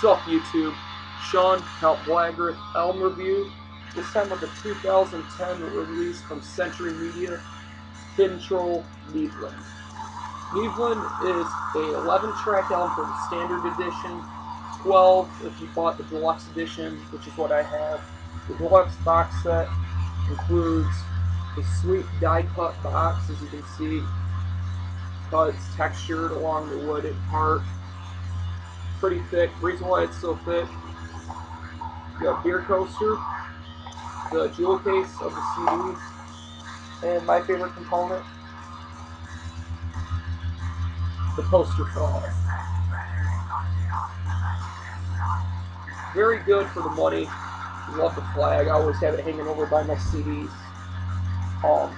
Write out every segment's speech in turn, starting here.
Sup YouTube, Sean, Count Blagreth, album review, this time of the 2010 release from Century Media, Finntroll, Nifelvind. Nifelvind is a 11-track album for the Standard Edition, 12 if you bought the Deluxe Edition, which is what I have. The Deluxe box set includes a sweet die-cut box, as you can see. It's textured along the wooded part. Pretty thick. Reason why it's so thick, you got beer coaster, the jewel case of the CD, and my favorite component, the poster flag. Very good for the money. Love the flag. I always have it hanging over by my CDs.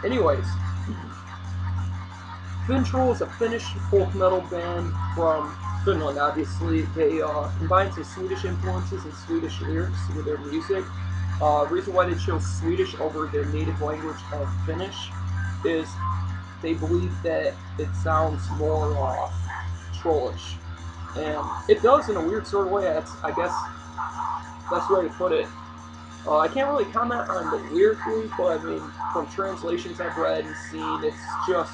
Anyways, Finntroll is a Finnish folk metal band from Finland, obviously. They combine some Swedish influences and Swedish lyrics with their music. Reason why they chose Swedish over their native language of Finnish is they believe that it sounds more trollish. And it does in a weird sort of way. That's, I guess, the best way to put it. I can't really comment on the lyrically, but I mean, from translations I've read and seen, it's just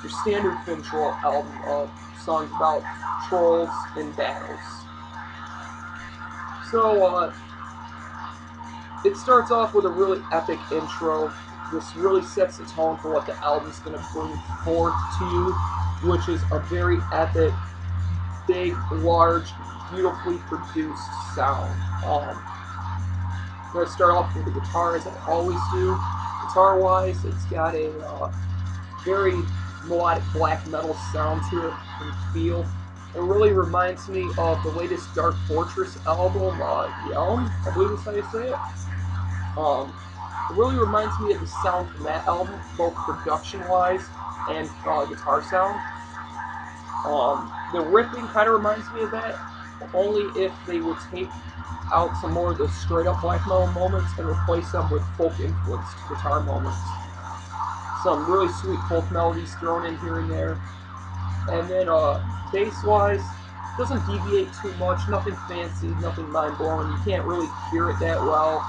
your standard Finntroll album of songs about trolls and battles. So, it starts off with a really epic intro. This really sets the tone for what the album's going to bring forth to you, which is a very epic, big, large, beautifully produced sound. I'm going to start off with the guitar, as I always do. Guitar-wise, it's got a very melodic black metal sound to it and feel. It really reminds me of the latest Dark Fortress album, Yelm, I believe is how you say it. It really reminds me of the sound from that album, both production-wise and guitar sound. The riffing kind of reminds me of that, only if they would take out some more of the straight-up black metal moments and replace them with folk-influenced guitar moments. Some really sweet folk melodies thrown in here and there. And then bass-wise, doesn't deviate too much, nothing fancy, nothing mind-blowing. You can't really hear it that well,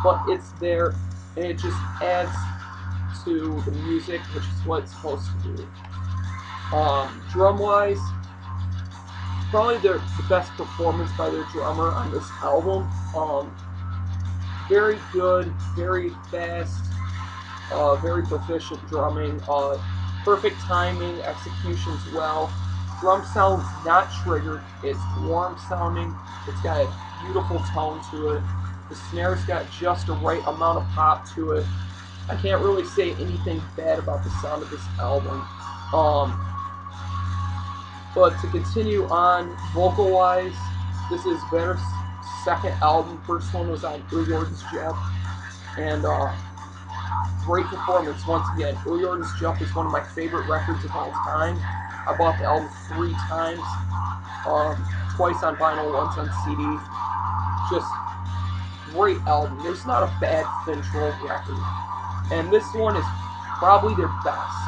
but it's there, and it just adds to the music, which is what it's supposed to do. Drum-wise, probably the best performance by their drummer on this album. Very good, very fast, very proficient drumming, perfect timing, executions well. Drum sounds not triggered, it's warm sounding, it's got a beautiful tone to it. The snare's got just the right amount of pop to it. I can't really say anything bad about the sound of this album. But to continue on, vocal-wise, this is their second album. First one was on Ujorden's Jeff, and great performance once again. Ujorden's Jeff is one of my favorite records of all time. I bought the album 3 times, twice on vinyl, once on CD. Just great album. There's not a bad Finntroll record, and this one is probably their best.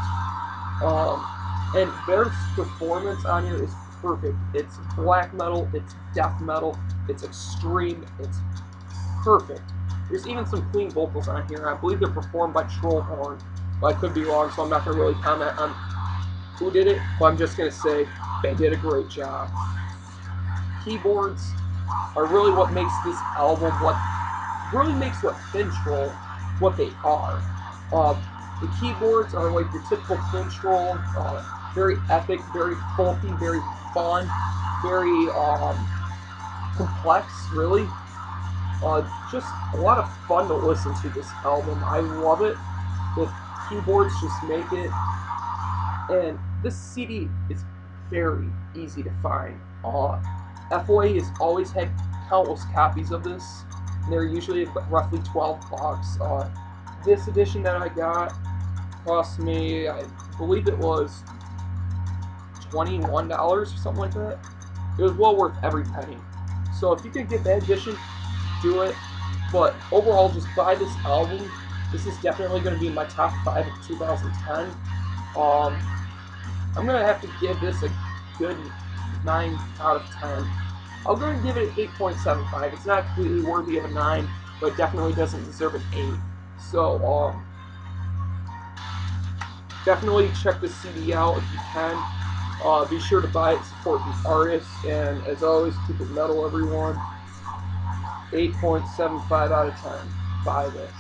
And their performance on here is perfect. It's black metal, it's death metal, it's extreme, it's perfect. There's even some clean vocals on here. I believe they're performed by Trollhorn, but I could be wrong, so I'm not going to really comment on who did it, but I'm just going to say they did a great job. Keyboards are really what makes this album, what really makes what Finntroll what they are. The keyboards are like your typical Finntroll, very epic, very folky, very fun, very complex, really. Just a lot of fun to listen to this album. I love it. The keyboards just make it. And this CD is very easy to find. FOA has always had countless copies of this. And they're usually roughly $12. This edition that I got cost me, I believe it was $21 or something like that. It was well worth every penny. So if you can get that edition, do it. But overall, just buy this album. This is definitely going to be in my top 5 of 2010. I'm going to have to give this a good 9 out of 10. I'll go and give it an 8.75. It's not completely worthy of a 9, but definitely doesn't deserve an 8. So, definitely check this CD out if you can. Be sure to buy it, support the artist, and as always, keep it metal, everyone. 8.75 out of 10. Buy this.